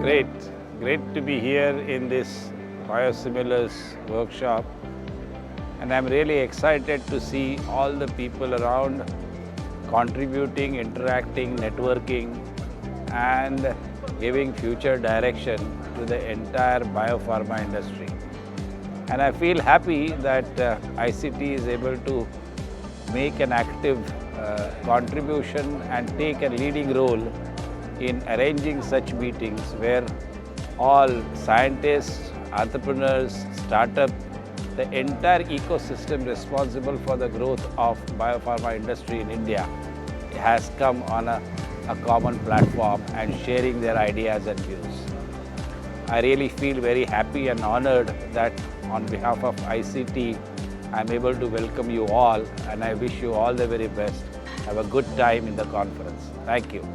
Great. Great to be here in this Biosimilars workshop. And I'm really excited to see all the people around contributing, interacting, networking, and giving future direction to the entire biopharma industry. And I feel happy that ICT is able to make an active contribution and take a leading role in arranging such meetings where all scientists, entrepreneurs, startups, the entire ecosystem responsible for the growth of biopharma industry in India has come on a common platform and sharing their ideas and views. I really feel very happy and honored that on behalf of ICT, I'm able to welcome you all, and I wish you all the very best. Have a good time in the conference. Thank you.